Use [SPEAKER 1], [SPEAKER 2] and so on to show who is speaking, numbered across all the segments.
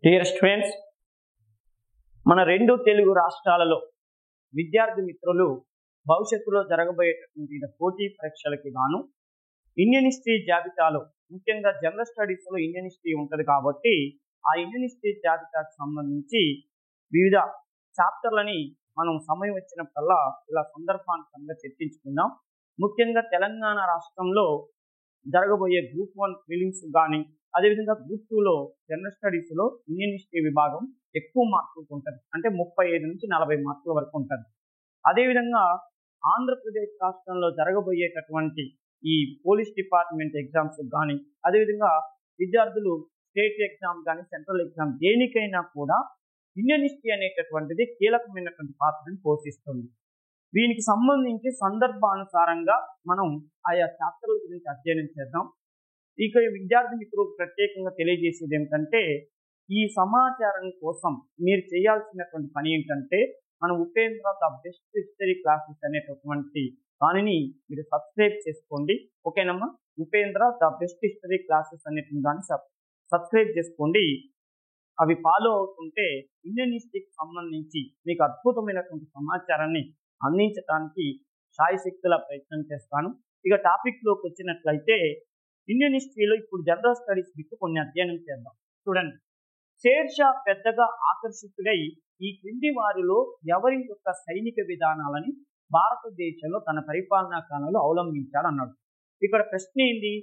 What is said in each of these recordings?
[SPEAKER 1] Dear students, మన రెండు తెలుగు రాష్ట్రాలలో విద్యార్థి మిత్రులు భవిష్యత్తులో జరగబోయేటటువంటి పోటీ పరీక్షలకి గాను ఇండియన్ హిస్టరీ జాబితాలో ముఖ్యంగా జనరల్ స్టడీస్లో ఇండియన్ హిస్టరీ ఉంటుంది కాబట్టి ఆ ఇండియన్ హిస్టరీ జాబితాకు సంబంధించి వివిధ చాప్టర్లని మనం సమయం వచ్చినప్పుడల్లా ఇలా సందర్భానుసారంగా చర్చించుకుందాం. ముఖ్యంగా తెలంగాణ రాష్ట్రంలో జరగబోయే గ్రూప్ 1 ప్రిలిమ్స్ కానీ అదేవిధంగా గ్రూప్ 2లో జనరల్ స్టడీస్లో ఇండియన్ హిస్టరీ విభాగం ఎక్కువ మార్కులు ఉంటుంది, అంటే 35 నుంచి 40 మార్కుల వరకు ఉంటుంది. అదేవిధంగా ఆంధ్రప్రదేశ్ రాష్ట్రంలో జరగబోయేటటువంటి ఈ పోలీస్ డిపార్ట్మెంట్ ఎగ్జామ్స్ కానీ అదేవిధంగా విద్యార్థులు స్టేట్ ఎగ్జామ్ కానీ సెంట్రల్ ఎగ్జామ్ దేనికైనా కూడా ఇండియన్ హిస్టరీ అనేటటువంటిది కీలకమైనటువంటి పాత్రను పోషిస్తుంది. దీనికి సంబంధించి సందర్భానుసారంగా మనం ఆయా చాప్టర్ల గురించి అధ్యయనం చేద్దాం. ఇక విద్యార్థి మిత్రులకు ప్రత్యేకంగా తెలియజేసేది ఏమిటంటే, ఈ సమాచారం కోసం మీరు చేయాల్సినటువంటి పని ఏంటంటే, మనం Upendra the best history classes అనేటటువంటి దానిని మీరు సబ్స్క్రైబ్ చేసుకోండి. ఓకేనమ్మా, Upendra the best history classes అనేటువంటి దాన్ని సబ్స్క్రైబ్ చేసుకోండి. అవి ఫాలో అవుతుంటే ఇండియన్ హిస్టరీకి సంబంధించి మీకు అద్భుతమైనటువంటి సమాచారాన్ని అందించడానికి శాయశక్తుల ప్రయత్నం చేస్తాను. ఇక టాపిక్లోకి వచ్చినట్లయితే ఇండియన్ హిస్టరీలో ఇప్పుడు జనరల్ స్టడీస్ మీకు కొన్ని అధ్యయనం చేద్దాం. చూడండి, షేర్షా పెద్దగా ఆకర్షితుడై ఈ క్రింది వారిలో ఎవరి యొక్క సైనిక విధానాలని భారతదేశంలో తన పరిపాలనా కాలంలో అవలంబించాడు అన్నాడు. ఇక్కడ ప్రశ్న ఏంటి?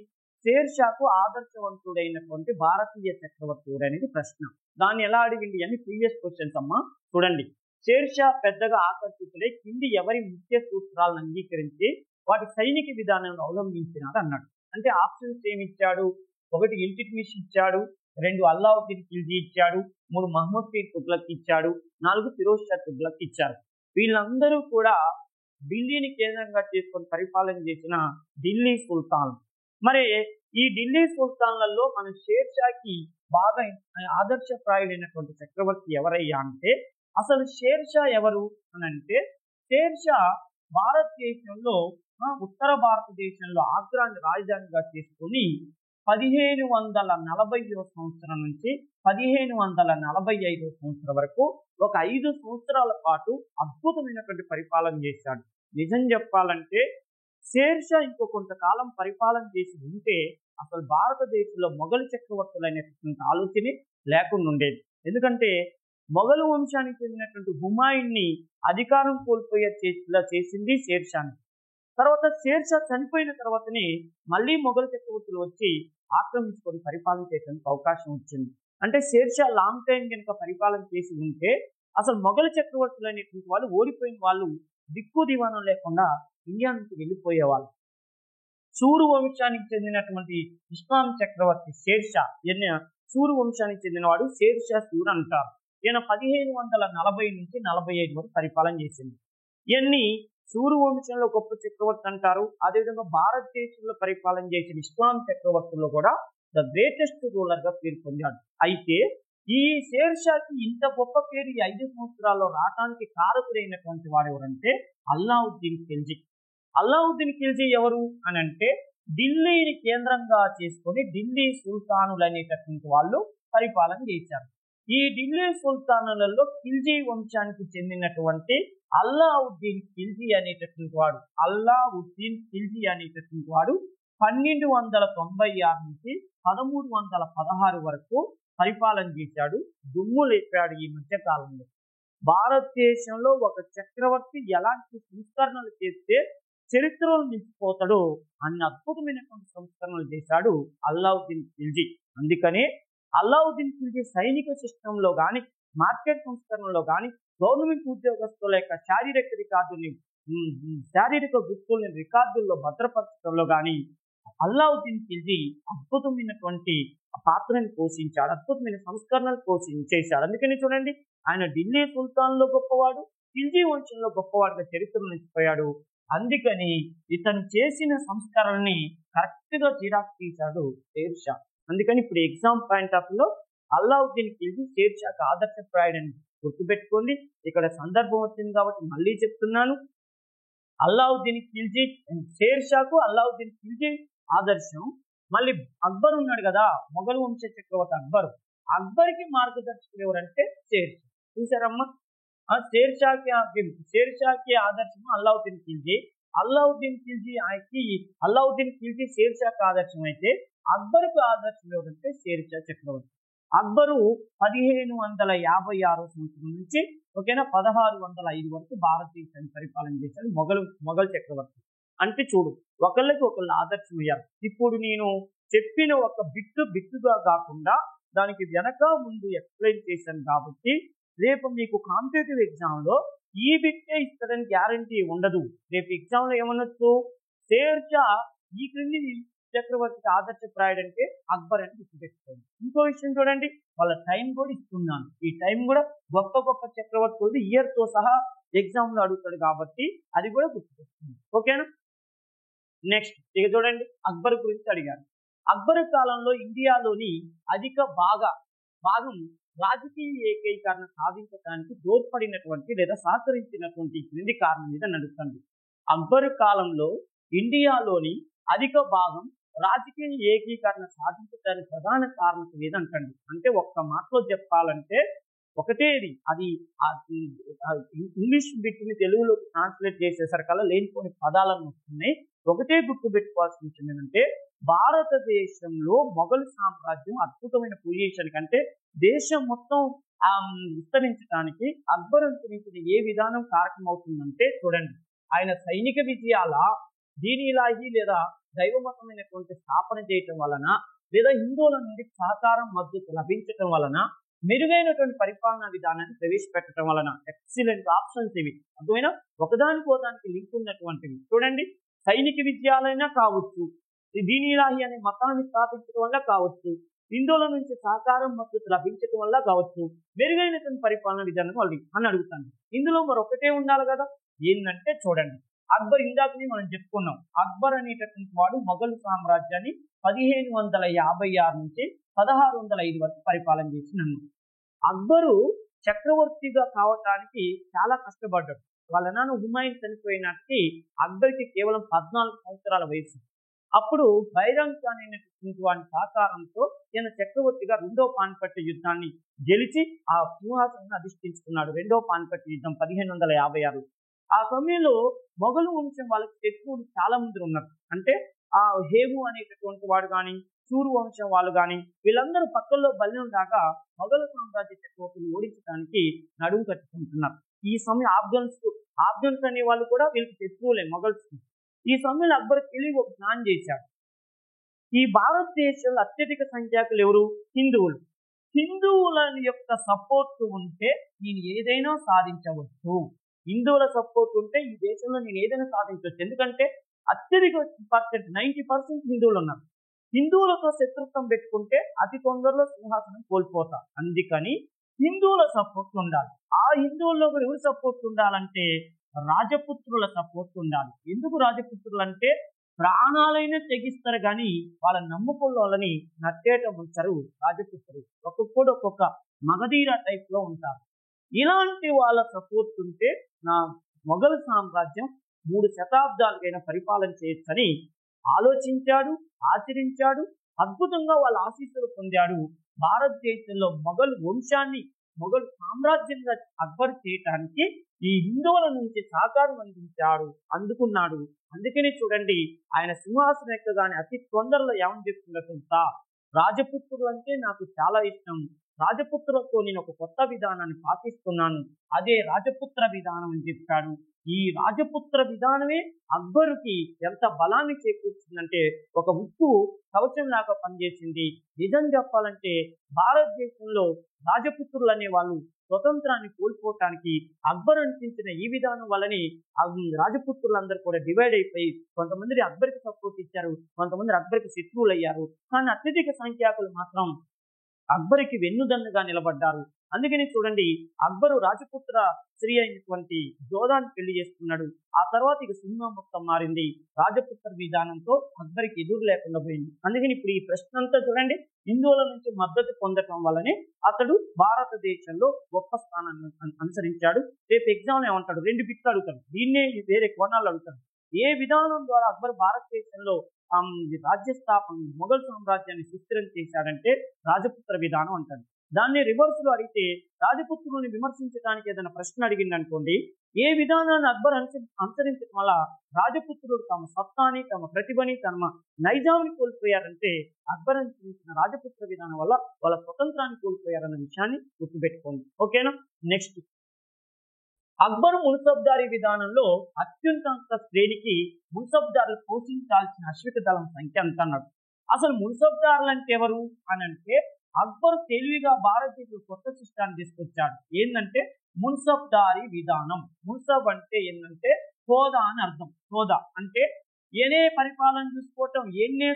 [SPEAKER 1] షేర్షాకు ఆదర్శవంతుడైనటువంటి భారతీయ చక్రవర్తి అనేది ప్రశ్న. దాన్ని ఎలా అడిగింది అని ప్రీవియస్ క్వశ్చన్స్ అమ్మా. చూడండి, షేర్షా పెద్దగా ఆకర్షితుడై కింది ఎవరి ముఖ్య సూత్రాలను అంగీకరించి వాటి సైనిక విధానాన్ని అవలంబించినాడు అన్నాడు. అంటే ఆప్షన్స్ ఏమి ఇచ్చాడు? 1 ఇల్తుత్మిష్ ఇచ్చాడు, 2 అల్లావుద్దీన్ ఖిల్జీ ఇచ్చాడు, 3 మహమ్మద్ షా తుగ్లక్ ఇచ్చాడు, 4 ఫిరోజ్ షా తుగ్లక్ ఇచ్చారు. వీళ్ళందరూ కూడా ఢిల్లీని కేంద్రంగా చేసుకొని పరిపాలన చేసిన ఢిల్లీ సుల్తాన్. మరి ఈ ఢిల్లీ సుల్తాన్లలో మన షేర్షాకి బాగా ఆదర్శప్రాయుడైనటువంటి చక్రవర్తి ఎవరయ్యా అంటే, అసలు షేర్షా ఎవరు అని అంటే, షేర్షా భారతదేశంలో ఉత్తర భారతదేశంలో ఆగ్రాని రాజధానిగా చేసుకుని 1540వ సంవత్సరం నుంచి 1545వ సంవత్సరం వరకు ఒక 5 సంవత్సరాల పాటు అద్భుతమైనటువంటి పరిపాలన చేశాడు. నిజం చెప్పాలంటే షేర్షా ఇంకో కొంతకాలం పరిపాలన చేసి ఉంటే అసలు భారతదేశంలో మొఘలు చక్రవర్తులు అనేటువంటి ఆలోచనే లేకుండా ఉండేది. ఎందుకంటే మొఘలు వంశానికి చెందినటువంటి హుమాయూన్ని అధికారం కోల్పోయేలా చేసింది షేర్షాని. తర్వాత షేర్షా చనిపోయిన తర్వాతనే మళ్ళీ మొఘలు చక్రవర్తులు వచ్చి ఆక్రమించుకొని పరిపాలన చేయడానికి అవకాశం వచ్చింది. అంటే షేర్షా లాంగ్ టైం కనుక పరిపాలన చేసి ఉంటే అసలు మొఘలు చక్రవర్తులు అనేటువంటి వాళ్ళు ఓడిపోయిన వాళ్ళు దిక్కు దివాణం లేకుండా ఇండియా నుంచి వెళ్ళిపోయేవాళ్ళు. సూరు వంశానికి చెందినటువంటి ఇస్లాం చక్రవర్తి షేర్షా, సూరు వంశానికి చెందినవాడు షేర్షా సూర్ అంటారు. ఈయన 1540 నుంచి 45 వరకు పరిపాలన చేసింది. ఇవన్నీ సూరు వంశంలో గొప్ప చక్రవర్తి అంటారు. అదేవిధంగా భారతదేశంలో పరిపాలన చేసిన ఇస్లాం చక్రవర్తుల్లో కూడా ద గ్రేటెస్ట్ రూలర్ గా పేరు పొందాడు. అయితే ఈ షేర్షాకి ఇంత గొప్ప పేరు ఈ 5 సంవత్సరాల్లో రావడానికి కారకుడైనటువంటి వాడు ఎవరంటే అల్లావుద్దీన్ ఖిల్జీ. అల్లావుద్దీన్ ఖిల్జీ ఎవరు అని అంటే, ఢిల్లీని కేంద్రంగా చేసుకొని ఢిల్లీ సుల్తానులు అనేటటువంటి వాళ్ళు పరిపాలన చేశారు. ఈ ఢిల్లీ సుల్తానులలో ఖిల్జీ వంశానికి చెందినటువంటి అల్లావుద్దీన్ ఖిల్జీ అనేటటువంటి వాడు 1296 నుంచి 1316 వరకు పరిపాలన చేశాడు. దుమ్ము లేపాడు. ఈ మధ్య కాలంలో భారతదేశంలో ఒక చక్రవర్తి ఎలాంటి సంస్కరణలు చేస్తే చరిత్రలో నిలిచిపోతాడో అన్ని అద్భుతమైనటువంటి సంస్కరణలు చేశాడు అల్లావుద్దీన్ ఖిల్జీ. అందుకనే అల్లావుద్దీన్ ఖిల్జీ సైనిక సిస్టంలో కానీ మార్కెట్ సంస్కరణలో కానీ గవర్నమెంట్ ఉద్యోగస్తుల యొక్క శారీరక గుర్తుల్ని రికార్డుల్లో భద్రపరచడంలో కానీ అల్లావుద్దీన్ ఖిల్జీ అద్భుతమైనటువంటి పాత్రను పోషించాడు, అద్భుతమైన సంస్కరణలు చేశాడు. అందుకని చూడండి, ఆయన ఢిల్లీ సుల్తాన్లో గొప్పవాడు, ఖిల్జీ వంశంలో గొప్పవాడుగా చరిత్రలో నిలిచిపోయాడు. అందుకని ఇతను చేసిన సంస్కరణని కరెక్ట్ గా జిరాక్స్ తీశాడు షేర్షా. అందుకని ఇప్పుడు ఎగ్జామ్ పాయింట్ ఆఫ్ లో అల్లావుద్దీన్ ఖిల్జీ షేర్షాకు ఆదర్శప్రాయుడని గుర్తుపెట్టుకోండి. ఇక్కడ సందర్భం వచ్చింది కాబట్టి మళ్ళీ చెప్తున్నాను, అల్లావుద్దీన్ ఖిల్జీ షేర్షాకు అల్లావుద్దీన్ ఖిల్జీ ఆదర్శం. మళ్ళీ అక్బర్ ఉన్నాడు కదా, మొఘలు వంశ చక్రవర్తి అక్బర్, అక్బర్కి మార్గదర్శకులు ఎవరంటే షేర్షా. చూసారమ్మా, షేర్షాకి ఆదర్శం అల్లావుద్దీన్ ఖిల్జీ. అల్లావుద్దీన్ ఖిల్జీ షేర్షాకి ఆదర్శం అయితే అక్బర్కు ఆదర్శం ఎవరంటే షేర్షా చక్రవర్తి. అక్బరు 1556 సంవత్సరం నుంచి ఓకేనా 1605 వరకు భారతదేశాన్ని పరిపాలన చేశాడు మొఘల్ చక్రవర్తి. అంటే చూడు, ఒకళ్ళకి ఒకళ్ళు ఆదర్శం అయ్యారు. ఇప్పుడు నేను చెప్పిన ఒక బిట్టుగా కాకుండా దానికి వెనక ముందు ఎక్స్ప్లెయిన్ చేశాను కాబట్టి రేపు మీకు కాంపిటేటివ్ ఎగ్జామ్లో ఈ బిట్టే ఇస్తారని గ్యారంటీ ఉండదు. రేపు ఎగ్జామ్లో ఏమనొచ్చు, షేర్షా ఈ క్రింది చక్రవర్తికి ఆదర్శప్రాయుడు అంటే అక్బర్ అని గుర్తుపెట్టుకోండి. ఇంకో విషయం చూడండి, వాళ్ళ టైం కూడా ఇస్తున్నాను. ఈ టైం కూడా గొప్ప చక్రవర్తులు ఇయర్తో సహా ఎగ్జామ్లో అడుగుతాడు కాబట్టి అది కూడా గుర్తుపెట్టుకోండి. ఓకేనా. నెక్స్ట్ ఇక చూడండి, అక్బర్ గురించి అడిగారు. అక్బర్ కాలంలో ఇండియాలోని అధిక భాగం రాజకీయ ఏకీకరణ సాధించడానికి తోడ్పడినటువంటి లేదా సహకరించినటువంటి క్రింది కారణం మీద నడుస్తుంది. అక్బర్ కాలంలో ఇండియాలోని అధిక భాగం రాజకీయ ఏకీకరణ సాధించడానికి ప్రధాన కారణం ఏదంటండి అంటే ఒక్క మాటలో చెప్పాలంటే ఒకటేది, అది ఇంగ్లీష్ బిట్ని తెలుగులో ట్రాన్స్లేట్ చేసేసరికల్లా లేనిపోని పదాలను వస్తున్నాయి. ఒకటే గుర్తు పెట్టుకోవాల్సిన విషయం ఏంటంటే భారతదేశంలో మొఘల్ సామ్రాజ్యం అద్భుతమైన పొజిషన్ కంటే దేశం మొత్తం విస్తరించడానికి అక్బర్ అనుసరించిన ఏ విధానం కారకమవుతుందంటే చూడండి, ఆయన సైనిక విజయాల దీనిలాహి లేదా దైవమతమైనటువంటి స్థాపన చేయటం వలన లేదా హిందువుల నుండి సహకారం మద్దతు లభించటం వలన మెరుగైనటువంటి పరిపాలనా విధానాన్ని ప్రవేశపెట్టడం వలన ఎక్సలెంట్ ఆప్షన్స్ ఇవి. అర్థమైనా ఒకదానికోదానికి లింక్ ఉన్నటువంటివి. చూడండి, సైనిక విజయాలైనా కావచ్చు, దీనిలాహి అనే మతాన్ని స్థాపించడం వల్ల కావచ్చు, హిందువుల నుంచి సహకారం మద్దతు లభించడం వల్ల కావచ్చు, మెరుగైనటువంటి పరిపాలన విధానం వాళ్ళు అని అడుగుతాను. ఇందులో మరొకటే ఉండాలి కదా, ఏంటంటే చూడండి, అక్బర్ ఇందాకనే మనం చెప్పుకున్నాం. అక్బర్ అనేటటువంటి వాడు మొఘల్ సామ్రాజ్యాన్ని 1556 నుంచి 1605 వరకు పరిపాలన చేసినాడు. అక్బరు చక్రవర్తిగా కావటానికి చాలా కష్టపడ్డాడు. వాళ్ళ నాన్న హుమాయూన్ చనిపోయినాటికి అక్బర్కి కేవలం 14 సంవత్సరాల వయసు. అప్పుడు బైరామ్ ఖాన్ అనేటటువంటి వాడి సహకారంతో ఈయన చక్రవర్తిగా 2వ పానిపట్టు యుద్ధాన్ని గెలిచి ఆ సింహాసనాన్ని అధిష్ఠించుకున్నాడు. 2వ పానిపట్టు యుద్ధం 1556. ఆ సమయంలో మొఘలు వంశం వాళ్ళకి శత్రువులు చాలా మంది ఉన్నారు. అంటే ఆ హేము అనేటటువంటి వాడు కానీ, సూరు వంశం వాళ్ళు కానీ వీళ్ళందరూ పక్కల్లో బలినం దాకా మొఘలు సామ్రాజ్య చక్రవర్తిని ఓడించడానికి నడుము కట్టుకుంటున్నారు. ఈ సమయం ఆఫ్ఘన్స్ అనే వాళ్ళు కూడా వీళ్ళకి శత్రువులే మొఘల్స్. ఈ సమయంలో అక్బర్ తెలివి ఒక ప్లాన్ చేశాడు. ఈ భారతదేశంలో అత్యధిక సంఖ్యాకులు ఎవరు? హిందువుల యొక్క సపోర్ట్ ఉంటే నేను ఏదైనా సాధించవచ్చు. హిందువుల సపోర్ట్ ఉంటే ఈ దేశంలో నేను ఏదైనా సాధించవచ్చు. ఎందుకంటే అత్యధిక 90% హిందువులు ఉన్నారు. హిందువులతో శత్రుత్వం పెట్టుకుంటే అతి తొందరలో సింహాసనం కోల్పోతా. అందుకని హిందువుల సపోర్ట్ ఉండాలి. ఆ హిందువుల్లో కూడా ఎవరు సపోర్ట్ ఉండాలంటే రాజపుత్రుల సపోర్ట్ ఉండాలి. ఎందుకు రాజపుత్రులు అంటే ప్రాణాలైనా తెగిస్తారు కానీ వాళ్ళ నమ్ముకున్న వాళ్ళని నట్టేట ఉంచారు రాజపుత్రులు. ఒక్కొక్కడు ఒక్కొక్క మగధీర టైప్ లో ఉంటారు. ఇలాంటి వాళ్ళ సపోర్ట్ ఉంటే నా మొఘల్ సామ్రాజ్యం 3 శతాబ్దాలకైనా పరిపాలన చేయొచ్చని ఆలోచించాడు, ఆచరించాడు. అద్భుతంగా వాళ్ళ ఆశీస్సులు పొందాడు. భారతదేశంలో మొఘల్ వంశాన్ని మొఘల్ సామ్రాజ్యంగా అక్బర్ చేయటానికి ఈ హిందువుల నుంచి సహకారం అందుకున్నాడు. అందుకని చూడండి, ఆయన సింహాసనం ఎక్కగానే అతి తొందరలో ఏమని చెప్తున్నట్టుంటా, రాజపుత్రులు అంటే నాకు చాలా ఇష్టం, రాజపుత్రులతో నేను ఒక కొత్త విధానాన్ని పాటిస్తున్నాను, అదే రాజపుత్ర విధానం అని చెప్పాడు. ఈ రాజపుత్ర విధానమే అక్బరుకి ఎంత బలాన్ని చేకూర్చిందంటే ఒక ఉక్కు కవచం లాగా పనిచేసింది. నిజం చెప్పాలంటే భారతదేశంలో రాజపుత్రులు అనే వాళ్ళు స్వతంత్రాన్ని కోల్పోవటానికి అక్బర్ అనుసరించిన ఈ విధానం వల్లనే రాజపుత్రులందరూ కూడా డివైడ్ అయిపోయి కొంతమంది అక్బర్కి సపోర్ట్ ఇచ్చారు, కొంతమంది అక్బర్కి శత్రువులు అయ్యారు. కానీ అత్యధిక సంఖ్యాకులు మాత్రం అక్బర్కి వెన్నుదన్నుగా నిలబడ్డారు. అందుకని చూడండి, అక్బరు రాజపుత్ర స్త్రీ అయినటువంటి జోధాన్ని పెళ్లి చేసుకున్నాడు. ఆ తర్వాత ఇక సినిమా మొత్తం మారింది. రాజపుత్ర విధానంతో అక్బర్కి ఎదురు లేకుండా పోయింది. అందుకని ఇప్పుడు ఈ ప్రశ్న అంతా చూడండి, హిందువుల నుంచి మద్దతు పొందటం వల్లనే అతడు భారతదేశంలో గొప్ప స్థానాన్ని అనుసరించాడు. రేపు ఎగ్జామ్ ఏమంటాడు, 2 బిట్లు అడుగుతాడు, దీన్నే వేరే కోణాలు అడుగుతాడు. ఏ విధానం ద్వారా అక్బర్ భారతదేశంలో రాజ్య స్థాపన మొఘల్ సామ్రాజ్యాన్ని సుస్థిరం చేశాడంటే రాజపుత్ర విధానం అంటాడు. దాన్ని రివర్స్ లో అడిగితే రాజపుత్రుల్ని విమర్శించడానికి ఏదైనా ప్రశ్న అడిగింది అనుకోండి, ఏ విధానాన్ని అక్బర్ అనుసరించడం వల్ల రాజపుత్రుడు తమ సత్తాని, తమ ప్రతిభని, తమ నైజాన్ని కోల్పోయారంటే అక్బర్ అనుసరించిన రాజపుత్ర విధానం వల్ల వాళ్ళ స్వతంత్రాన్ని కోల్పోయారన్న విషయాన్ని గుర్తుపెట్టుకోండి. ఓకేనా. నెక్స్ట్, అక్బర్ మున్సబ్దారీ విధానంలో అత్యున్నత శ్రేణికి మున్సబ్దారులు పోషించాల్సిన అశ్విక దళం సంఖ్య ఎంత అన్నాడు. అసలు మున్సబ్దారులు అంటే ఎవరు అని అంటే, అక్బర్ తెలివిగా భారతదేశంలో కొత్త సిస్టాన్ని తీసుకొచ్చాడు. ఏంటంటే మున్సబ్దారీ విధానం. మున్సబ్ అంటే ఏంటంటే హోదా అని అర్థం. హోదా అంటే ఏనే పరిపాలన చూసుకోవటం, ఏనే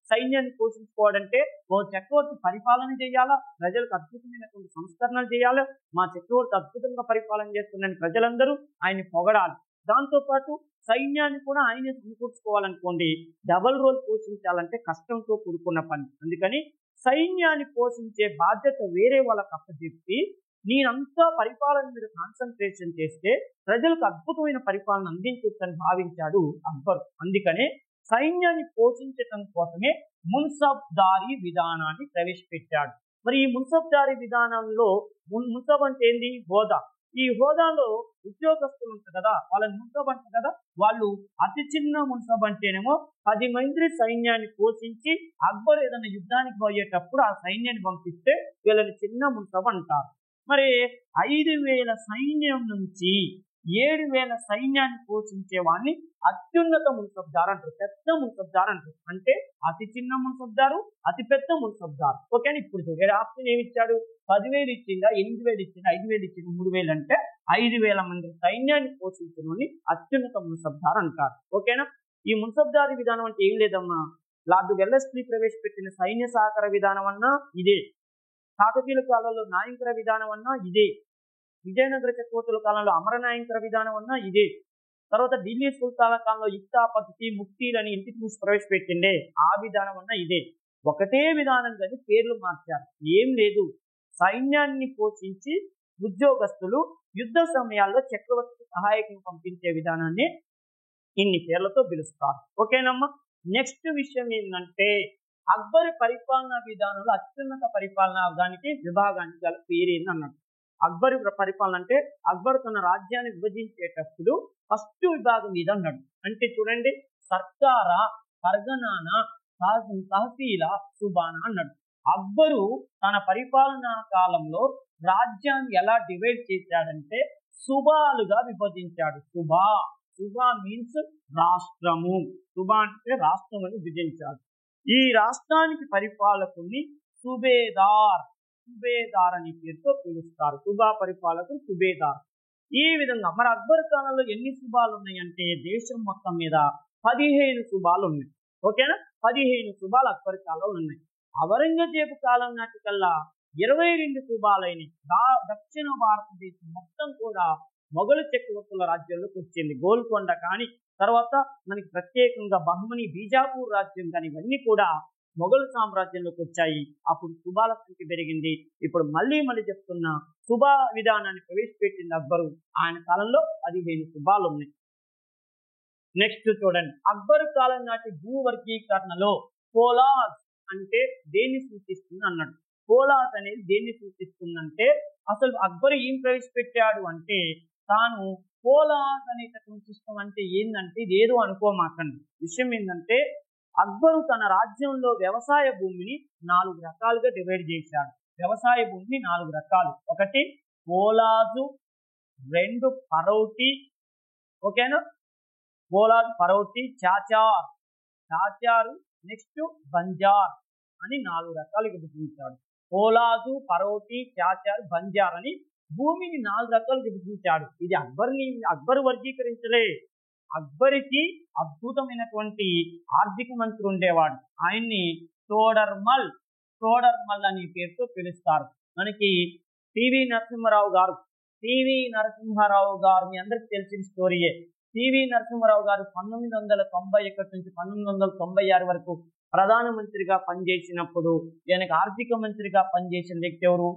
[SPEAKER 1] సైన్యాన్ని పోషించుకోవడం. అంటే ఓ చక్రవర్తి పరిపాలన చేయాలా, ప్రజలకు అద్భుతమైనటువంటి సంస్కరణలు చేయాలి, మా చక్రవర్తి అద్భుతంగా పరిపాలన చేస్తుందని ప్రజలందరూ ఆయన్ని పొగడాలి. దాంతోపాటు సైన్యాన్ని కూడా ఆయనే సమకూర్చుకోవాలనుకోండి. డబల్ రోల్ పోషించాలంటే కష్టంతో కూడుకున్న పని. అందుకని సైన్యాన్ని పోషించే బాధ్యత వేరే వాళ్ళకి అప్పచెప్పి నేనంతా పరిపాలన మీద కాన్సన్ట్రేషన్ చేస్తే ప్రజలకు అద్భుతమైన పరిపాలన అందించొచ్చని భావించాడు అక్బర్. అందుకనే సైన్యాన్ని పోషించటం కోసమే మున్సబ్దారీ విధానాన్ని ప్రవేశపెట్టాడు. మరి ఈ మున్సబ్దారీ విధానంలో మున్సబ్ అంటే ఏంది? హోదా. ఈ హోదాలో ఉద్యోగస్తులు ఉంటారు కదా, వాళ్ళని మున్సబ్ అంటారు కదా. వాళ్ళు అతి చిన్న మున్సబ్ అంటేనేమో 10 మంది సైన్యాన్ని పోషించి అక్బర్ ఏదైనా యుద్ధానికి పోయేటప్పుడు ఆ సైన్యాన్ని పంపిస్తే వీళ్ళని చిన్న మున్సబ్ అంటారు. మరి 5,000 సైన్యం నుంచి 7,000 సైన్యాన్ని పోషించే వాడిని అత్యున్నత మున్సబ్దారు అంటారు, పెద్ద మున్సబ్దారు అంటారు. అంటే అతి చిన్న మున్సబ్దారు, అతి పెద్ద మున్సబ్దారు. ఓకే. ఇప్పుడు వేరే ఆప్షన్ ఏమి ఇచ్చాడు? 10,000 ఇచ్చిందా, 8,000 ఇచ్చిందా, 5,000 ఇచ్చిందా, 3,000 అంటే 5,000 మంది సైన్యాన్ని పోషించని అత్యున్నత మున్సబ్దారు అంటారు. ఓకేనా. ఈ మున్సబ్దారీ విధానం అంటే ఏం లేదమ్మా, లార్డ్ వెల్లెస్లీ ప్రవేశపెట్టిన సైన్య సహకార విధానం అన్నా ఇదే, కాకతీయుల కాలంలో నాయంకర విధానం అన్నా ఇదే, విజయనగర చక్రవర్తుల కాలంలో అమరనాయంకర విధానం అన్నా ఇదే, తర్వాత ఢిల్లీ సుల్తాన్ల కాలంలో ఇక్తా పద్ధతి, ముక్తీలని ఇంటికి చూసి ప్రవేశపెట్టిండే ఆ విధానం అన్నా ఇదే. ఒకటే విధానం కానీ పేర్లు మార్చారు. ఏం లేదు, సైన్యాన్ని పోషించి ఉద్యోగస్తులు యుద్ధ సమయాల్లో చక్రవర్తి సహాయకుని పంపించే విధానాన్ని ఇన్ని పేర్లతో పిలుస్తారు. ఓకేనమ్మా. నెక్స్ట్ విషయం ఏంటంటే, అక్బర్ పరిపాలనా విధానంలో అత్యున్నత పరిపాలనా విభాగానికి గల పేరేంది అన్నాడు. అక్బర్ పరిపాలన అంటే అక్బర్ తన రాజ్యాన్ని విభజించేటప్పుడు ఫస్ట్ విభాగం ఇది అన్నాడు. అంటే చూడండి, సర్కారా, పర్గనానా, తహసీలా, సుబానా అన్నాడు. అక్బరు తన పరిపాలనా కాలంలో రాజ్యాన్ని ఎలా డివైడ్ చేశాడంటే సుబాలుగా విభజించాడు. సుబా మీన్స్ రాష్ట్రము. సుబా అంటే రాష్ట్రం అని విభజించాడు. ఈ రాష్ట్రానికి పరిపాలకుని సుబేదార్ అని పేరుతో పిలుస్తారు. సుబా పరిపాలకుడు సుబేదార్. ఈ విధంగా మరి అక్బర్ కాలంలో ఎన్ని సుబాలు ఉన్నాయంటే దేశం మొత్తం మీద 15 సుబాలు ఉన్నాయి. ఓకేనా. 15 సుబాలు అక్బర్ కాలంలో ఉన్నాయి. ఔరంగజేబు కాలం నాటికల్లా 22 సుబాలైనవి. దక్షిణ భారతదేశం మొత్తం కూడా మొఘలు చక్రవర్తుల రాజ్యంలోకి వచ్చింది. గోల్కొండ కానీ, తర్వాత మనకి ప్రత్యేకంగా బహ్మని, బీజాపూర్ రాజ్యం కానీ ఇవన్నీ కూడా మొఘలు సామ్రాజ్యంలోకి వచ్చాయి. అప్పుడు సుబాల సంఖ్య పెరిగింది. ఇప్పుడు మళ్ళీ చెప్తున్న సుబా విధానాన్ని ప్రవేశపెట్టింది అక్బరు. ఆయన కాలంలో 15 సుబాలు ఉన్నాయి. నెక్స్ట్ చూడండి, అక్బర్ కాలం నాటి భూవర్గీకరణలో పోలాజ్ అంటే దేన్ని సూచిస్తుంది అన్నాడు. పోలాజ్ అనేది దేన్ని సూచిస్తుందంటే, అసలు అక్బర్ ఏం ప్రవేశపెట్టాడు అంటే, తాను పోలాజ్ అనేటటువంటి సిస్టమ్ అంటే ఏంటంటే ఇది ఏదో అనుకోమాకండి. విషయం ఏంటంటే, అక్బరు తన రాజ్యంలో వ్యవసాయ భూమిని 4 రకాలుగా డివైడ్ చేశాడు. వ్యవసాయ భూమిని 4 రకాలు. 1 పోలాజు, 2 పరౌటి, ఓకేనా, పోలాజు, పరౌటి, చాచారు, నెక్స్ట్ బంజార్ అని 4 రకాలుగా విభజించాడు. పోలాజు, పరౌటి, చాచారు, బంజార్ అని భూమిని 4 రకాలు విభజించాడు. ఇది అక్బర్ వర్గీకరించలే. అక్బర్కి అద్భుతమైనటువంటి ఆర్థిక మంత్రి ఉండేవాడు. ఆయన్ని తోడర్మల్ అని పేరుతో పిలుస్తారు. మనకి పివి నరసింహారావు గారు మీ అందరికి తెలిసిన స్టోరీయే. పివి నరసింహారావు గారు 1991 నుంచి 1996 వరకు ప్రధానమంత్రిగా పనిచేసినప్పుడు ఈయనకు ఆర్థిక మంత్రిగా పనిచేసిన వ్యక్తి ఎవరు?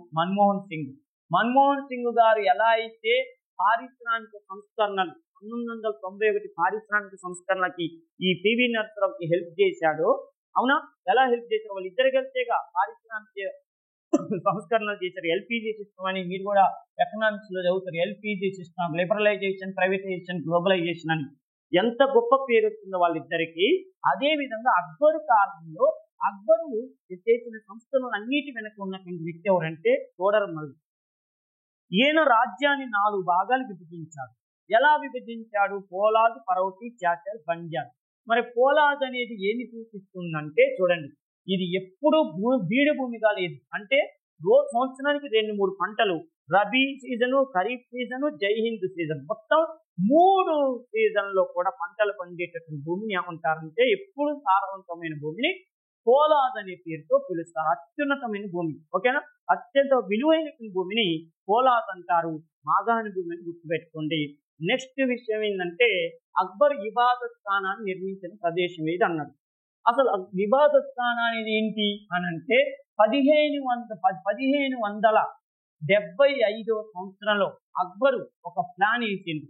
[SPEAKER 1] మన్మోహన్ సింగ్ గారు ఎలా అయితే పారిశ్రామిక సంస్కరణలు 1991 పారిశ్రామిక సంస్కరణలకి ఈ పివి నరసింహారావుకి హెల్ప్ చేశాడో, అవునా, ఎలా హెల్ప్ చేశారు? వాళ్ళిద్దరు కలిసేగా సంస్కరణలు చేశారు. ఎల్పిజి సిస్టమ్ అని మీరు కూడా ఎకనామిక్స్ లో చదువుతారు. LPG system, liberalisation, privatisation, globalisation అని ఎంత గొప్ప పేరు వచ్చిందో వాళ్ళిద్దరికి. అదే విధంగా అక్బరు కాలంలో అక్బరు చేసిన సంస్థలు అన్నిటి వెనక ఉన్నటువంటి వ్యక్తి ఎవరంటే తోడర్మల్. ఈయన రాజ్యాన్ని 4 భాగాలు విభజించాడు. ఎలా విభజించాడు? పోలాద్, పరౌటి, చాచర్, బంజార్. మరి పోలాద్ అనేది ఏమి సూచిస్తుందంటే చూడండి, ఇది ఎప్పుడు బీడు భూమిగా లేదు. అంటే సంవత్సరానికి 2-3 పంటలు, రబీ సీజను, ఖరీఫ్ సీజను, జై హింద్ సీజన్, మొత్తం 3 సీజన్లో కూడా పంటలు పండేటటువంటి భూమిని ఏమంటారంటే ఎప్పుడు సారవంతమైన భూమిని పోలాద్ అనే పేరుతో పిలుస్తారు. అత్యున్నతమైన భూమి, ఓకేనా, అత్యంత విలువైన భూమిని పోలాద్ అంటారు. మాగాణి భూమిని గుర్తుపెట్టుకోండి. నెక్స్ట్ విషయం ఏంటంటే అక్బర్ ఇబాదత్ స్థానాన్ని నిర్మించిన ప్రదేశం ఏది అన్నాడు. అసలు ఇబాదత్ స్థానం అనేది ఏంటి అని అంటే 1575 సంవత్సరంలో అక్బరు ఒక ప్లాన్ వేసింది.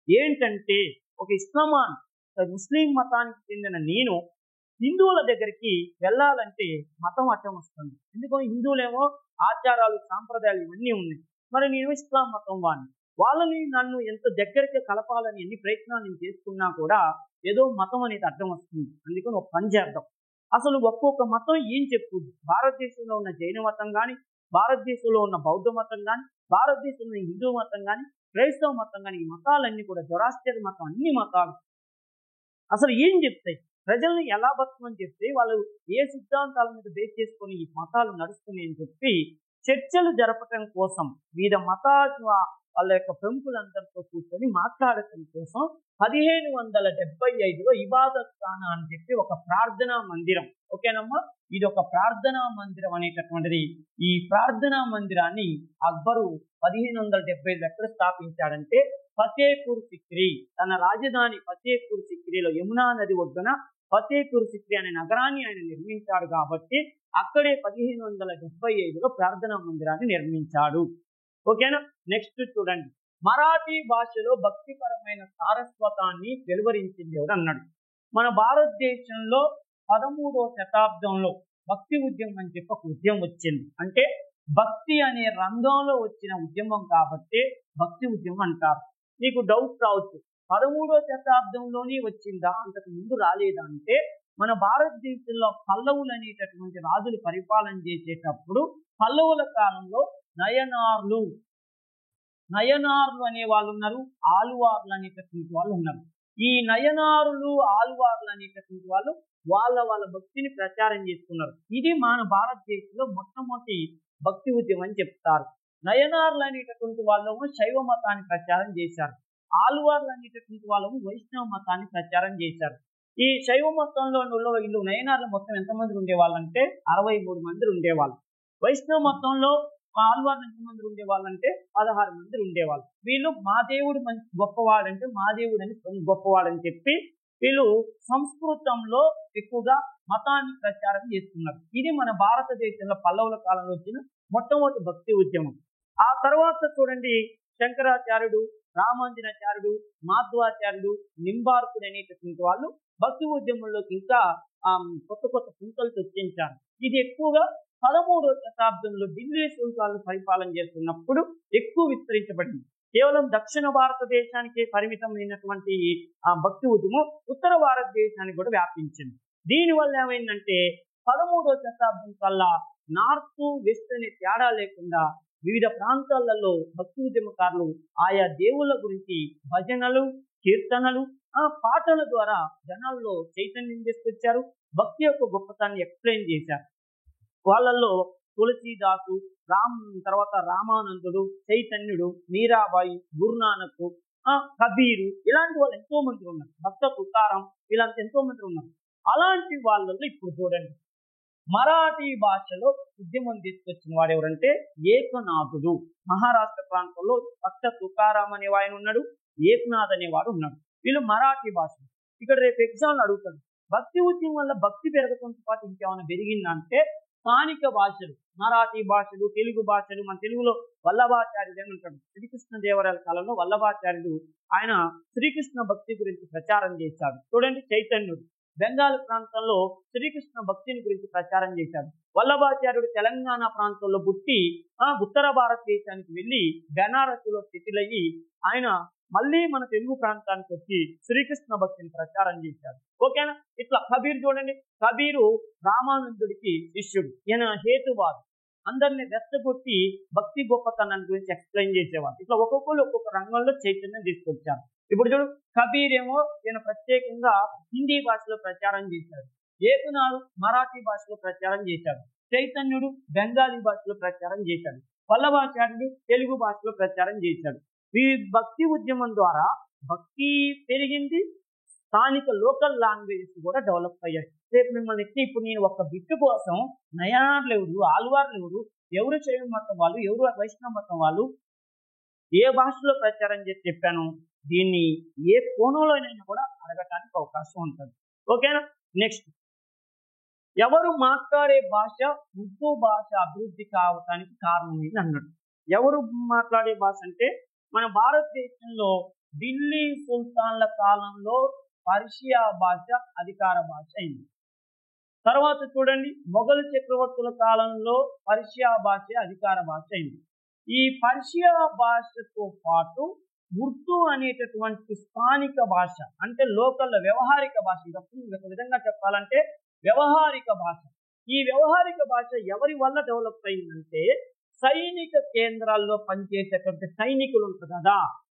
[SPEAKER 1] ఏంటంటే ఒక ముస్లిం మతానికి చెందిన నేను హిందువుల దగ్గరికి వెళ్ళాలంటే మతం అడ్డం వస్తుంది. ఎందుకంటే హిందువులేమో ఆచారాలు, సాంప్రదాయాలు ఇవన్నీ ఉన్నాయి. మరి నేను ఇస్లాం మతం వాళ్ళని నన్ను ఎంత దగ్గరికి కలపాలని ఎన్ని ప్రయత్నాలు నేను చేసుకున్నా కూడా ఏదో మతం అనేది అడ్డం వస్తుంది. అందుకని ఒక పని చేద్దాం. అసలు ఒక్కొక్క మతం ఏం చెప్పుద్ది? భారతదేశంలో ఉన్న జైన మతం కానీ, భారతదేశంలో ఉన్న బౌద్ధ మతం కానీ, భారతదేశంలో ఉన్న హిందూ మతం కానీ, క్రైస్తవ మతం కానీ, ఈ మతాలన్నీ కూడా జొరాస్ట్రియన్ మతం, అన్ని మతాలు అసలు ఏం చెప్తాయి? ప్రజల్ని ఎలా బతకమని చెప్తే వాళ్ళు ఏ సిద్ధాంతాల మీద బేస్ చేసుకొని ఈ మతాలు నడుస్తున్నాయి అని చెప్పి చర్చలు జరపటం కోసం వివిధ వాళ్ళ యొక్క ప్రముఖులందరితో కూర్చొని మాట్లాడటం కోసం 1575లో ఇబాదత్ ఖానా అని చెప్పి ఒక ప్రార్థనా మందిరం, ఓకేనమ్మా, ఇది ఒక ప్రార్థనా మందిరం అనేటటువంటిది. ఈ ప్రార్థనా మందిరాన్ని అక్బరు 1575లో ఎక్కడ స్థాపించాడంటే ఫతేపూర్ సిక్రీ, తన రాజధాని ఫతేపూర్ సిక్రీలో యమునా నది ఒడ్డున ఫతేపూర్ సిక్రీ అనే నగరాన్ని ఆయన నిర్మించాడు. కాబట్టి అక్కడే 1575లో ప్రార్థనా మందిరాన్ని నిర్మించాడు. ఓకేనా. నెక్స్ట్ చూడండి, మరాఠీ భాషలో భక్తిపరమైన సారస్వతాన్ని వెలువరించింది ఎవరు అన్నాడు. మన భారతదేశంలో 13వ శతాబ్దంలో భక్తి ఉద్యమం అని చెప్పి ఒక ఉద్యమం వచ్చింది. అంటే భక్తి అనే రంగంలో వచ్చిన ఉద్యమం కాబట్టి భక్తి ఉద్యమం అంటారు. నీకు డౌట్ రావచ్చు, 13వ శతాబ్దంలోనే వచ్చిందా, అంతకు ముందు రాలేదా అంటే మన భారతదేశంలో పల్లవులు అనేటటువంటి రాజులు పరిపాలన చేసేటప్పుడు పల్లవుల కాలంలో నయనార్లు అనే వాళ్ళు ఉన్నారు, ఆలువార్లు అనేటటువంటి వాళ్ళు ఉన్నారు. ఈ నయనారులు, ఆలువార్లు అనేటటువంటి వాళ్ళు వాళ్ళ భక్తిని ప్రచారం చేసుకున్నారు. ఇది మన భారతదేశంలో మొట్టమొదటి భక్తి ఉద్యమం అని చెప్తారు. నయనార్లు అనేటటువంటి వాళ్ళు శైవ మతాన్ని ప్రచారం చేశారు. ఆలువార్లు అనేటటువంటి వాళ్ళు వైష్ణవ మతాన్ని ప్రచారం చేశారు. ఈ శైవ మతంలో వీళ్ళు నయనార్లు మొత్తం ఎంతమంది ఉండేవాళ్ళంటే 63 మంది ఉండేవాళ్ళు. వైష్ణవ మతంలో ఆల్వార్లు ఎంతమంది ఉండేవాళ్ళంటే 16 మంది ఉండేవాళ్ళు. వీళ్ళు మా దేవుడు మంచి గొప్పవాడంటే మా దేవుడు అని గొప్పవాడని చెప్పి వీళ్ళు సంస్కృతంలో ఎక్కువగా మతాన్ని ప్రచారం చేస్తున్నారు. ఇది మన భారతదేశంలో పల్లవుల కాలంలో వచ్చిన మొట్టమొదటి భక్తి ఉద్యమం. ఆ తర్వాత చూడండి, శంకరాచార్యుడు, రామాంజనాచార్యుడు, మాధ్వాచార్యుడు, నింబార్కుడు అనేటటువంటి వాళ్ళు భక్తి ఉద్యమంలోకి ఇంకా కొత్త పుంతలు చొచ్చించారు. ఇది ఎక్కువగా 13వ శతాబ్దంలో ఢిల్లీ సుల్తాన్లు పరిపాలన చేస్తున్నప్పుడు ఎక్కువ విస్తరించబడింది. కేవలం దక్షిణ భారతదేశానికి పరిమితమైనటువంటి ఆ భక్తి ఉద్యమం ఉత్తర భారతదేశానికి కూడా వ్యాపించింది. దీనివల్ల ఏమైందంటే 13వ శతాబ్దం కల్లా నార్త్ వెస్ట్ అనే తేడా లేకుండా వివిధ ప్రాంతాలలో భక్తి ఉద్యమకారులు ఆయా దేవుళ్ళ గురించి భజనలు, కీర్తనలు, పాటల ద్వారా జనాల్లో చైతన్యం తీసుకొచ్చారు. భక్తి యొక్క గొప్పతనాన్ని ఎక్స్ప్లెయిన్ చేశారు. వాళ్ళల్లో తులసీదాసు, తర్వాత రామానందుడు, చైతన్యుడు, మీరాబాయి, గురునానక్, కబీరు, ఇలాంటి వాళ్ళు ఎంతో మంది ఉన్నారు. భక్త తుకారం, ఇలాంటి ఎంతో మంది ఉన్నారు. అలాంటి వాళ్ళల్లో ఇప్పుడు చూడండి, మరాఠీ భాషలో ఉద్యమం తీసుకొచ్చిన వాడు ఎవరంటే ఏకనాథుడు. మహారాష్ట్ర ప్రాంతంలో భక్త తుకారాం అనే ఆయన ఉన్నాడు, ఏకనాథ్ అనేవాడు ఉన్నాడు. వీళ్ళు మరాఠీ భాష. ఇక్కడ రేపు ఎగ్జామ్లు అడుగుతాడు, భక్తి ఉద్యమం వల్ల భక్తి పెరగడంతో పాటు ఇంకేమైనా పెరిగిందంటే స్థానిక భాషలు, మరాఠీ భాషలు, తెలుగు భాషలు. మన తెలుగులో వల్లభాచార్యుడు అని ఉంటాడు. శ్రీకృష్ణదేవరాయల కాలంలో వల్లభాచార్యుడు ఆయన శ్రీకృష్ణ భక్తి గురించి ప్రచారం చేశాడు. చూడండి, చైతన్యుడు బెంగాల్ ప్రాంతంలో శ్రీకృష్ణ భక్తిని గురించి ప్రచారం చేశాడు. వల్లభాచార్యుడు తెలంగాణ ప్రాంతంలో పుట్టి ఉత్తర భారతదేశానికి వెళ్ళి బెనారస్లో సెటిల్ అయ్యి ఆయన మళ్ళీ మన తెలుగు ప్రాంతానికి వచ్చి శ్రీకృష్ణ భక్తిని ప్రచారం చేశాడు. ఓకేనా? ఇట్లా కబీర్ చూడండి, కబీరు రామానందుడికి శిష్యుడు. ఈయన హేతువాదు, అందరిని రెచ్చగొట్టి భక్తి గొప్పతనాన్ని గురించి ఎక్స్ప్లెయిన్ చేసేవాడు. ఇట్లా ఒక్కొక్కరు ఒక్కొక్క రంగంలో చైతన్యం తీసుకొచ్చారు. ఇప్పుడు చూడు, కబీర్ ఏమో ఈయన ప్రత్యేకంగా హిందీ భాషలో ప్రచారం చేశాడు. ఏకనాథ్ మరాఠీ భాషలో ప్రచారం చేశాడు. చైతన్యుడు బెంగాలీ భాషలో ప్రచారం చేశాడు. వల్లభాచార్యుడు తెలుగు భాషలో ప్రచారం చేశాడు. ఈ భక్తి ఉద్యమం ద్వారా భక్తి పెరిగింది, స్థానిక లోకల్ లాంగ్వేజెస్ కూడా డెవలప్ అయ్యాయి. రేపు మిమ్మల్ని ఎత్తి ఇప్పుడు నేను ఒక బిట్టు కోసం నయార్లు ఎవరు, ఆల్వార్లు ఎవరు, ఎవరు శైవ మతం వాళ్ళు, ఎవరు వైష్ణవ మతం వాళ్ళు, ఏ భాషలో ప్రచారం చేసి చెప్పాను, దీన్ని ఏ కోణంలోనైనా కూడా అడగటానికి అవకాశం ఉంటుంది. ఓకేనా? నెక్స్ట్, ఎవరు మాట్లాడే భాష ఉర్దూ భాష అభివృద్ధి కావటానికి కారణం ఇది అన్నాడు. ఎవరు మాట్లాడే భాష అంటే మన భారతదేశంలో ఢిల్లీ సుల్తాన్ల కాలంలో పర్షియా భాష అధికార భాష అయింది. తర్వాత చూడండి, మొఘల్ చక్రవర్తుల కాలంలో పర్షియా భాష అధికార భాష అయింది. ఈ పర్షియా భాషతో పాటు ఉర్దూ అనేటటువంటి స్థానిక భాష అంటే లోకల్ వ్యవహారిక భాష, ఒక విధంగా చెప్పాలంటే వ్యవహారిక భాష. ఈ వ్యవహారిక భాష ఎవరి వల్ల డెవలప్ అయిందంటే సైనిక కేంద్రాల్లో పనిచేసేటువంటి సైనికులు ఉంటారు కదా,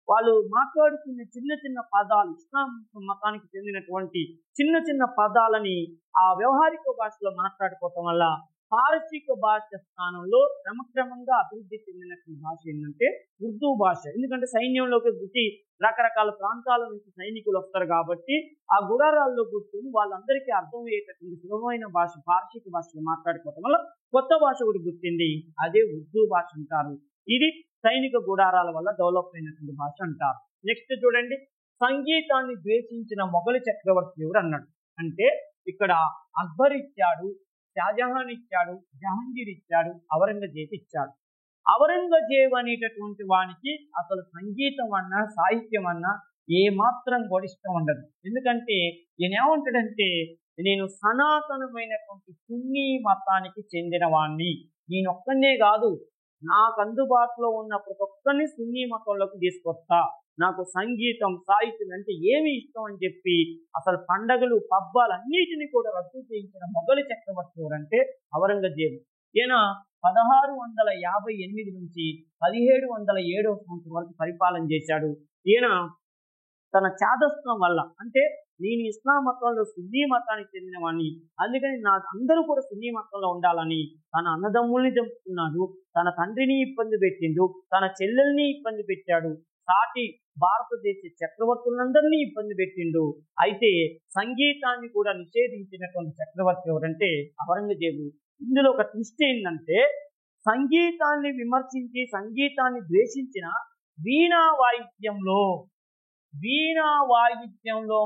[SPEAKER 1] వాళ్ళు మాట్లాడుతున్న చిన్న చిన్న పదాలు, ఇస్లాం మతానికి చెందినటువంటి చిన్న చిన్న పదాలని ఆ వ్యవహారిక భాషలో మాట్లాడుకోవటం వల్ల పారసీక భాష స్థానంలో క్రమక్రమంగా అభివృద్ధి చెందినటువంటి భాష ఏంటంటే ఉర్దూ భాష. ఎందుకంటే సైన్యంలోకి గుర్తి రకరకాల ప్రాంతాల నుంచి సైనికులు వస్తారు కాబట్టి ఆ గుడారాల్లో కూర్చొని వాళ్ళందరికీ అర్థమయ్యేటటువంటి సులభమైన భాష పారసీక భాషలో మాట్లాడుకోవటం వల్ల కొత్త భాష కూడా గుర్తింది, అదే ఉర్దూ భాష అంటారు. ఇది సైనిక గుడారాల వల్ల డెవలప్ అయినటువంటి భాష అంటారు. నెక్స్ట్ చూడండి, సంగీతాన్ని ద్వేషించిన మొఘల్ చక్రవర్తి ఎవరు అన్నాడు అంటే ఇక్కడ అక్బర్ ఇచ్చాడు, షాజహాన్ ఇచ్చాడు, జహాంగీర్ ఇచ్చాడు, ఔరంగజేబ్ ఇచ్చాడు. ఔరంగజేబ్ అనేటటువంటి వానికి అసలు సంగీతం అన్నా సాహిత్యం అన్నా ఏ మాత్రం కూడా ఇష్టం ఉండదు. ఎందుకంటే ఈయన ఏమంటాడంటే నేను సనాతనమైనటువంటి సున్నీ మతానికి చెందిన వాణ్ణి, నేనొక్కనే కాదు నాకు అందుబాటులో ఉన్న ప్రతి ఒక్కరిని సున్నీ మతంలోకి తీసుకొస్తా, నాకు సంగీతం సాహిత్యం అంటే ఏమి ఇష్టం అని చెప్పి అసలు పండగలు పబ్బాలు అన్నిటినీ కూడా రద్దు చేయించిన మొఘల్ చక్రవర్తి ఎవరంటే ఔరంగజేబు. ఈయన 1658 నుంచి 1707 సంవత్సరం వరకు పరిపాలన చేశాడు. ఈయన తన చాదస్తం వల్ల అంటే నేను ఇస్లాం మతంలో సున్నీ మతానికి చెందిన వాడిని, అందుకని నాకు అందరూ కూడా సున్నీ మతంలో ఉండాలని తన అన్నదమ్ముల్ని చంపుకున్నాడు, తన తండ్రిని ఇబ్బంది పెట్టిండు, తన చెల్లెల్ని ఇబ్బంది పెట్టాడు, సాటి భారతదేశ చక్రవర్తులందరినీ ఇబ్బంది పెట్టిండు. అయితే సంగీతాన్ని కూడా నిషేధించినటువంటి చక్రవర్తి ఎవరంటే ఔరంగజేబు. ఇందులో ఒక ట్విస్ట్ ఏంటంటే సంగీతాన్ని విమర్శించి సంగీతాన్ని ద్వేషించిన వీణా వాయిద్యంలో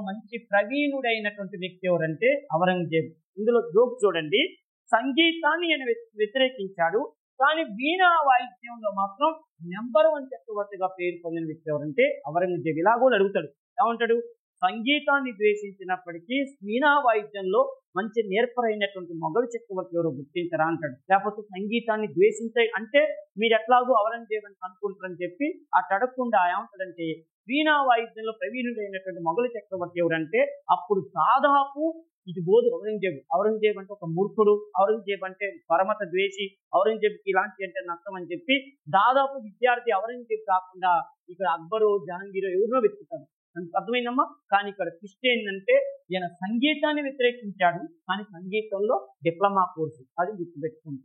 [SPEAKER 1] మంచి ప్రవీణుడైనటువంటి వ్యక్తి ఎవరంటే ఔరంగజేబు. ఇందులో జోక్ చూడండి, సంగీతాన్ని ఆయన వ్యతిరేకించాడు, కానీ వీణా వాయిద్యంలో మాత్రం నెంబర్ 1 చక్రవర్తిగా పేరు పొందిన వ్యక్తి ఎవరంటే ఔరంగజేబు. ఇలా కూడా అడుగుతాడు, ఏమంటాడు, సంగీతాన్ని ద్వేషించినప్పటికీ వీణా వాయిద్యంలో మంచి నేర్పరైనటువంటి మొఘల్ చక్రవర్తి ఎవరు గుర్తించరా అంటాడు. లేకపోతే సంగీతాన్ని ద్వేషించే అంటే మీరు ఎట్లాగో ఔరంగజేబు అని అనుకుంటారని చెప్పి అటు అడగకుండా ఏమంటాడంటే వీణా వాయిద్యంలో ప్రవీణుడైనటువంటి మొఘల్ చక్రవర్తి ఎవరంటే అప్పుడు దాదాపు ఇది బోధు ఔరంగజేబు అంటే ఒక మూర్ఖుడు, ఔరంగజేబు అంటే పరమత ద్వేషి, ఔరంగజేబుకి ఇలాంటి అంటే నష్టం అని చెప్పి దాదాపు విద్యార్థి ఔరంగజేబు కాకుండా ఇక్కడ అక్బరు జహాంగీరు ఎవరినో వెతుకుతాడు. అర్థమైందమ్మా? కానీ ఇక్కడ ట్విస్ట్ ఏంటంటే ఈయన సంగీతాన్ని వ్యతిరేకించాడు, కానీ సంగీతంలో డిప్లొమా కోర్సు, అది గుర్తుపెట్టుకుంది.